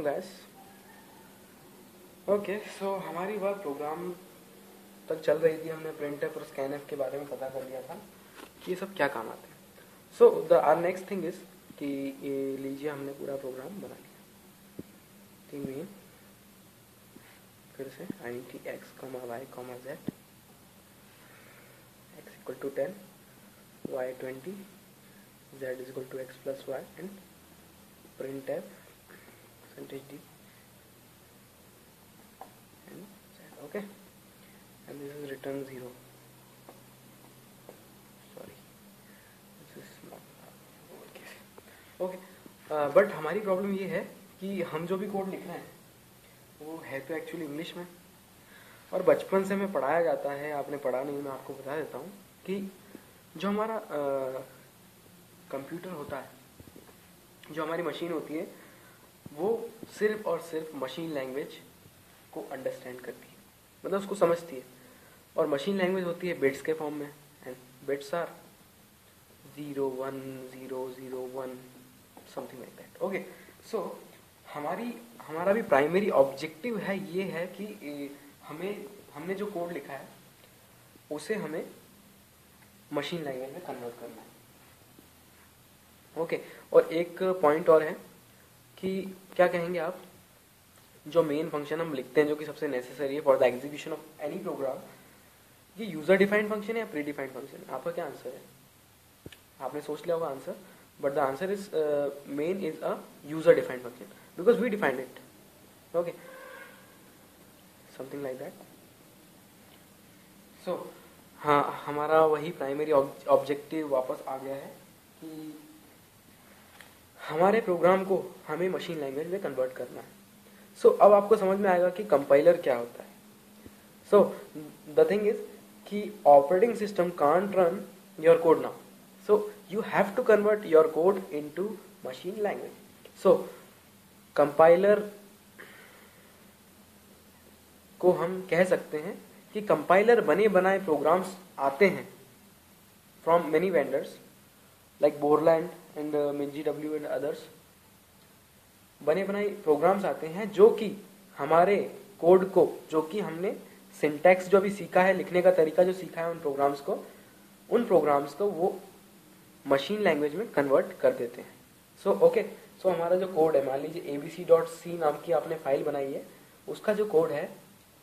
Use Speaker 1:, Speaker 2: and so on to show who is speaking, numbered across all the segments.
Speaker 1: Gas. Okay, सो हमारी बात programme तक चल रही थी। हमने प्रिंटफ और स्कैनफ के बारे में पता कर लिया था कि ये सब क्या काम आते हैं। So the our next thing is कि ये लीजिए हमने पूरा प्रोग्राम बना लिया। थिंग में फिर से int x, y, z, x equal to 10, y 20, z is equal to x plus y and printf percentage d and z. Okay, and this is return 0. Sorry, this is not okay. But हमारी problem ये है कि हम जो भी code लिख रहे हैं वो है तो एक्चुअली इंग्लिश में, और बचपन से हमें पढ़ाया जाता है, आपने पढ़ा नहीं, मैं आपको बता देता हूँ कि जो हमारा कंप्यूटर होता है, जो हमारी मशीन होती है, वो सिर्फ और सिर्फ मशीन लैंग्वेज को अंडरस्टैंड करती है, मतलब उसको समझती है। और मशीन लैंग्वेज होती है बिट्स के फॉर्म में, and bits are 0 1 0 0 1 something like that. Okay, so हमारा भी प्राइमरी ऑब्जेक्टिव है, ये है कि हमने जो कोड लिखा है उसे हमें मशीन लैंग्वेज में कन्वर्ट करना है। ओके, और एक पॉइंट और है कि क्या कहेंगे आप, जो मेन फंक्शन हम लिखते हैं जो कि सबसे नेसेसरी है for the execution of any program, ये यूजर डिफाइंड फंक्शन है या प्री डिफाइंड फंक्शन है? आपका क्या आंसर है? आपने सोच लिया होगा answer, but the answer is main is a user defined function because we defined it. Okay, something like that. So हाँ, हमारा वही प्राइमरी ऑब्जेक्टिव वापस आ गया है कि हमारे प्रोग्राम को हमें मशीन लैंग्वेज में कन्वर्ट करना है। सो अब आपको समझ में आएगा कि कंपाइलर क्या होता है। सो द थिंग इज कि operating system can't run your code now, so you have to convert your code into machine language. So compiler को हम कह सकते हैं कि कंपाइलर बने बनाए प्रोग्राम्स आते हैं from many vendors like Borland and MinGW and others. बने बनाए प्रोग्राम्स आते हैं जो कि हमारे कोड को, जो कि हमने सिंटैक्स जो भी सीखा है, लिखने का तरीका जो सीखा है उन प्रोग्राम्स को वो मशीन लैंग्वेज में कन्वर्ट कर देते हैं। सो ओके, सो हमारा जो कोड है, मान लीजिए abc.c नाम की आपने फाइल बनाई है, उसका जो कोड है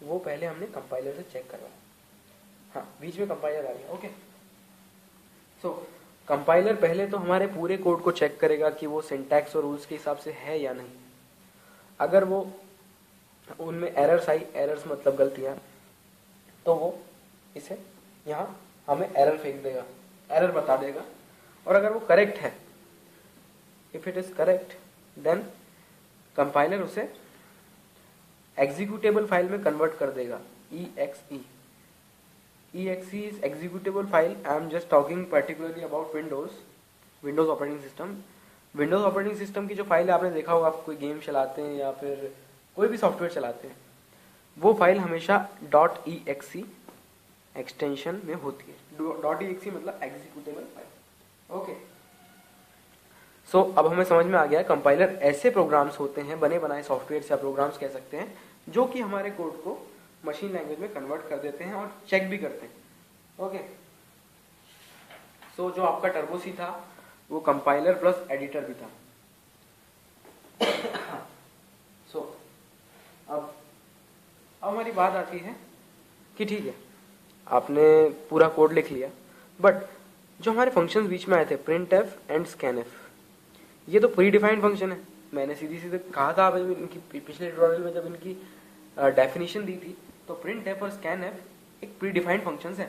Speaker 1: वो पहले हमने कंपाइलर से चेक करवाया। हाँ, बीच में कंपाइलर आ गया। ओके, सो कंपाइलर पहले तो हमारे पूरे कोड को चेक करेगा कि वो सिंटैक्स और रूल्स के हिसाब से है या नहीं। अगर वो उनमें एरर्स आई, एरर्स मतलब गलतियां, तो वो इसे यहाँ हमें एरर फेंक देगा, एरर बता देगा। और अगर वो करेक्ट है, if it is correct, then compiler उसे एग्जीक्यूटेबल फाइल में कन्वर्ट कर देगा, exe is executable file. I am just talking particularly about Windows operating system. Windows operating system की जो फाइल है, आपने देखा होगा, आप कोई गेम चलाते हैं या फिर कोई भी सॉफ्टवेयर चलाते हैं, वो फाइल हमेशा .exe एक्सटेंशन में होती है। .exe मतलब एग्जीक्यूटेबल फाइल। ओके, सो अब हमें समझ में आ गया, कंपाइलर ऐसे प्रोग्राम्स होते हैं, बने बनाए सॉफ्टवेयर या प्रोग्राम्स कह सकते हैं, जो कि हमारे कोड को मशीन लैंग्वेज में कन्वर्ट कर देते हैं और चेक भी करते हैं। ओके, सो जो आपका टर्बो सी था वो कंपाइलर प्लस एडिटर भी था। सो अब हमारी बात आती है कि ठीक है, आपने पूरा कोड लिख लिया, बट जो हमारे फंक्शंस बीच में आए थे, printf एंड scanf, ये तो प्री डिफाइंड फंक्शन है। मैंने सीधे कहा था इनकी पिछले ट्यूटोरियल में जब इनकी डेफिनेशन दी थी, तो printf और scanf एक प्री डिफाइंड फंक्शन है।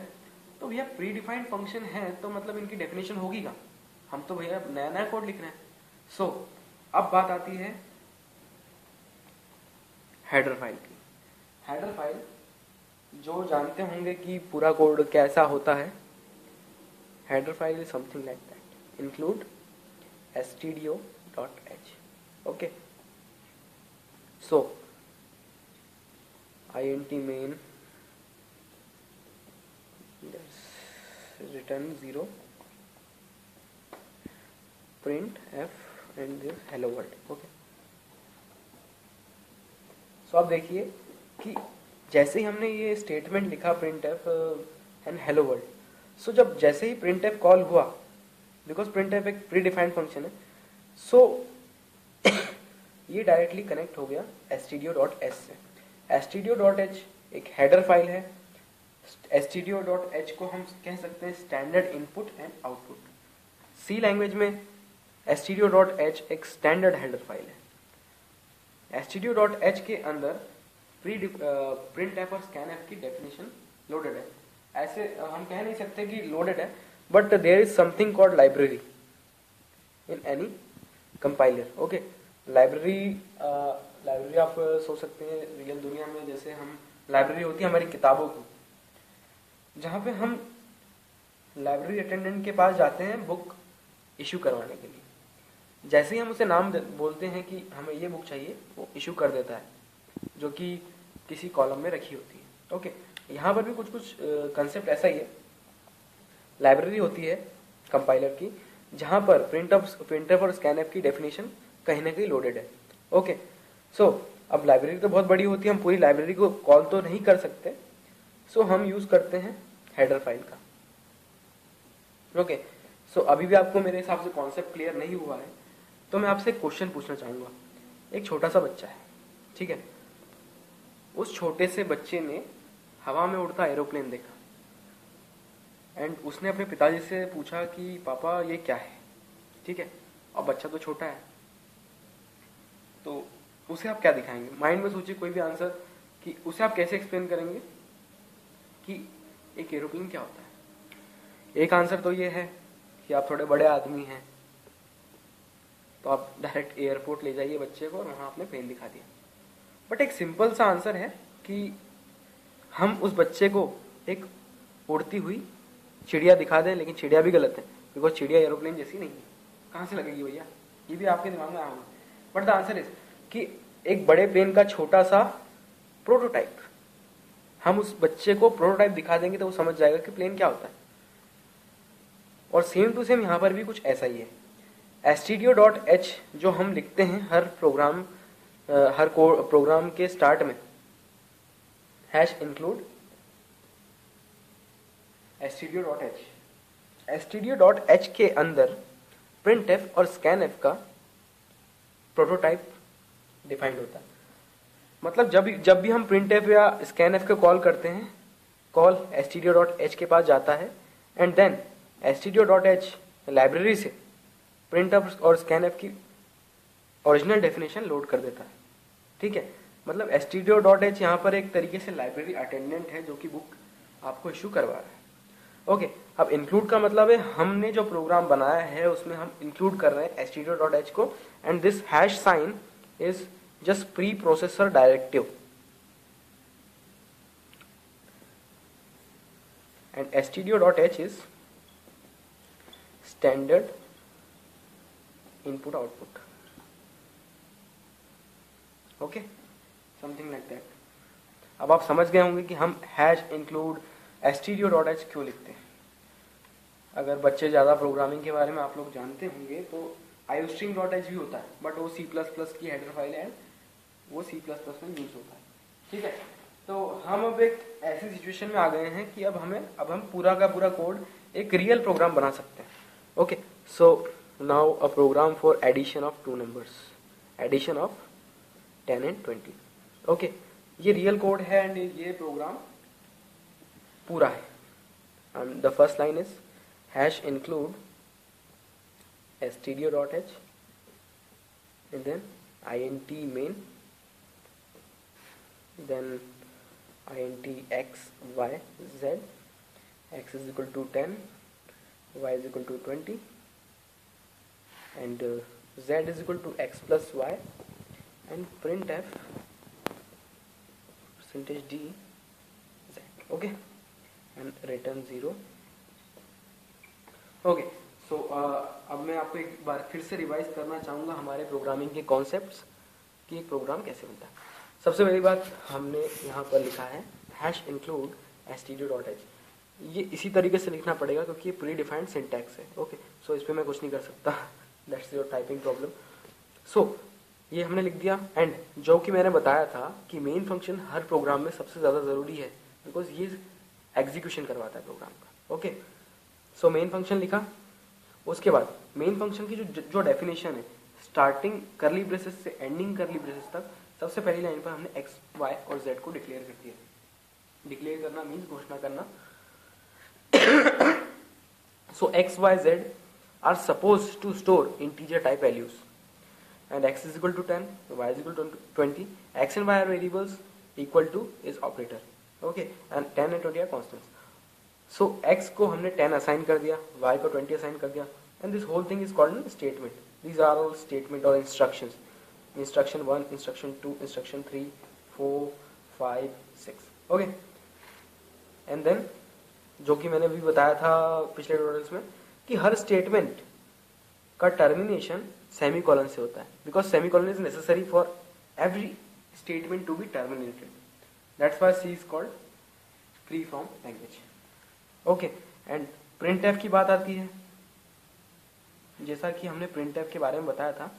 Speaker 1: तो भैया प्री डिफाइंड फंक्शन है तो मतलब इनकी डेफिनेशन होगी क्या? हम तो भैया नया नया कोड लिख रहे हैं। सो अब बात आती है हेडर फाइल की। हेडर फाइल जो जानते होंगे कि पूरा कोड कैसा होता है, header file is something like that, include stdio.h. okay, so int main, let's return 0, print f and this hello world. Okay, so आप देखिए कि जैसे ही हमने ये स्टेटमेंट लिखा print f and hello world, so जब जैसे ही प्रिंट एफ कॉल हुआ, बिकॉज प्रिंट एफ एक प्री डिफाइंड फंक्शन है, सो ये डायरेक्टली कनेक्ट हो गया stdio.h से। stdio.h एक हेडर फाइल है। stdio.h को हम कह सकते हैं standard input and output. C language में stdio.h एक स्टैंडर्ड हेडर फाइल है। stdio.h के अंदर प्रिंट एफ और स्कैन एफ की डेफिनेशन लोडेड है। ऐसे हम कह नहीं सकते कि लोडेड है, but there is something called library in any compiler. Okay, library आप सोच सकते हैं रियल दुनिया में, जैसे हम लाइब्रेरी होती है हमारी किताबों की, जहाँ पे हम लाइब्रेरी अटेंडेंट के पास जाते हैं बुक इशू करवाने के लिए। जैसे ही हम उसे नाम बोलते हैं कि हमें ये बुक चाहिए, वो इशू कर देता है, जो कि किसी कॉलम में रखी होती है। ओके, यहाँ पर भी कुछ कंसेप्ट ऐसा ही है। लाइब्रेरी होती है कंपाइलर की, जहाँ पर प्रिंटफ और स्कैनफ की डेफिनेशन कहीं ना कहीं लोडेड है। ओके, सो अब लाइब्रेरी तो बहुत बड़ी होती है, हम पूरी लाइब्रेरी को कॉल तो नहीं कर सकते, सो हम यूज करते हैं हेडर फाइल का। ओके, सो अभी भी आपको मेरे हिसाब से कॉन्सेप्ट क्लियर नहीं हुआ है, तो मैं आपसे एक क्वेश्चन पूछना चाहूंगा। एक छोटा सा बच्चा है, ठीक है, उस छोटे से बच्चे ने हवा में उड़ता एरोप्लेन देखा एंड उसने अपने पिताजी से पूछा कि पापा ये क्या है, ठीक है, और बच्चा तो छोटा है, तो उसे आप क्या दिखाएंगे? माइंड में सोचिए कोई भी आंसर कि उसे आप कैसे एक्सप्लेन करेंगे कि एक एरोप्लेन क्या होता है। एक आंसर तो ये है कि आप थोड़े बड़े आदमी हैं, तो आप डायरेक्ट एयरपोर्ट ले जाइए बच्चे को और वहां आपने प्लेन दिखा दिया। बट एक सिंपल सा आंसर है कि हम उस बच्चे को एक उड़ती हुई चिड़िया दिखा दें, लेकिन चिड़िया भी गलत है, बिकॉज चिड़िया एरोप्लेन जैसी नहीं है, कहाँ से लगेगी भैया? ये भी आपके दिमाग में आना। बट द आंसर इज कि एक बड़े प्लेन का छोटा सा प्रोटोटाइप, हम उस बच्चे को प्रोटोटाइप दिखा देंगे तो वो समझ जाएगा कि प्लेन क्या होता है। और सेम टू सेम यहाँ पर भी कुछ ऐसा ही है। stdio.h जो हम लिखते हैं हर प्रोग्राम के स्टार्ट में, #include stdio.h। stdio.h के अंदर printf और scanf का प्रोटोटाइप डिफाइंड होता है। मतलब जब भी हम printf या scanf को कॉल करते हैं, कॉल stdio.h के पास जाता है एंड देन stdio.h लाइब्रेरी से printf और scanf की ओरिजिनल डेफिनेशन लोड कर देता है। ठीक है, मतलब stdio.h यहाँ पर एक तरीके से लाइब्रेरी अटेंडेंट है जो कि बुक आपको इशू करवा रहा है। ओके, अब इंक्लूड का मतलब है हमने जो प्रोग्राम बनाया है उसमें हम इंक्लूड कर रहे हैं stdio.h को, and this hash sign is just preprocessor directive, and stdio.h is standard input output. Okay, something like that. अब आप समझ गए होंगे कि हम #include stdio.h क्यों लिखते हैं। अगर बच्चे ज़्यादा प्रोग्रामिंग के बारे में आप लोग जानते होंगे तो iostream.h भी होता है, बट वो C++ की हेडर फाइल है, वो C++ में यूज होता है। ठीक है, तो हम अब एक ऐसी सिचुएशन में आ गए हैं कि अब हम पूरा का पूरा कोड एक रियल प्रोग्राम बना सकते हैं। Okay, so now a program for addition of 2 numbers, addition of 10 and 20। Okay, ये रियल कोड है एंड ये प्रोग्राम पूरा है। The first line is #include stdio.h and then int main, then int x y z, x is equal to 10, y is equal to 20, and z is equal to x plus y, and printf %d z, okay, and return 0। Okay, सो अब मैं आपको एक बार फिर से revise करना चाहूँगा हमारे programming के कॉन्सेप्ट्स कि एक प्रोग्राम कैसे बनता है। सबसे पहली बात हमने यहाँ पर लिखा है #include stdio.h। ये इसी तरीके से लिखना पड़ेगा क्योंकि ये प्री डिफाइंड सिंटैक्स है। ओके, सो इस पर मैं कुछ नहीं कर सकता, दैट्स योर टाइपिंग प्रॉब्लम। सो ये हमने लिख दिया। एंड जो कि मैंने बताया था कि मेन फंक्शन हर प्रोग्राम में सबसे ज़्यादा ज़रूरी है, बिकॉज ये एग्जीक्यूशन करवाता है प्रोग्राम का। ओके, सो मेन फंक्शन लिखा। उसके बाद मेन फंक्शन की जो डेफिनेशन है, स्टार्टिंग करली ब्रेसेस से एंडिंग करली ब्रेसेस तक, सबसे पहली लाइन पर हमने एक्स, वाई और जेड को डिक्लेयर कर दिया। डिक्लेयर करना मीन्स घोषणा करना। So x, y, z are supposed to store integer type values, and x is equal to 10, y is equal to 20. X and y are variables, equal to is operator. Okay, and 10 and 20 are constants. So x को हमने 10 assign कर दिया, y को 20 assign कर दिया, and this whole thing is called a statement. These are all statement or instructions. Instruction 1, instruction 2, instruction 3, 4, 5, 6. Okay, and then जो कि मैंने भी बताया था पिछले ट्यूटोरियल्स में कि हर स्टेटमेंट का टर्मिनेशन सेमीकोलन से होता है, because semicolon is necessary for every statement to be terminated. That's why C is called free form language. Okay, and printf की बात आती है। जैसा कि हमने प्रिंटएफ के बारे में बताया था,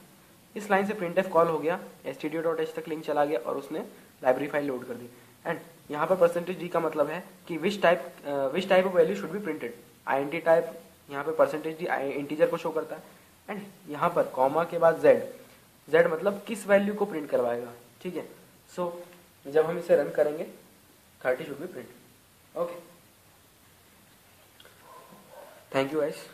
Speaker 1: इस लाइन से प्रिंटएफ कॉल हो गया, stdio.h तक लिंक चला गया और उसने लाइब्रेरी फाइल लोड कर दी। एंड यहाँ पर परसेंटेज डी का मतलब है कि which type of value should be printed. INT type यहाँ पे परसेंटेज डी इंटीजर को शो करता है। एंड यहाँ पर कॉमा के बाद जेड मतलब किस वैल्यू को प्रिंट करवाएगा। ठीक है, सो जब हम इसे रन करेंगे 30 should be print. Okay, thank you guys.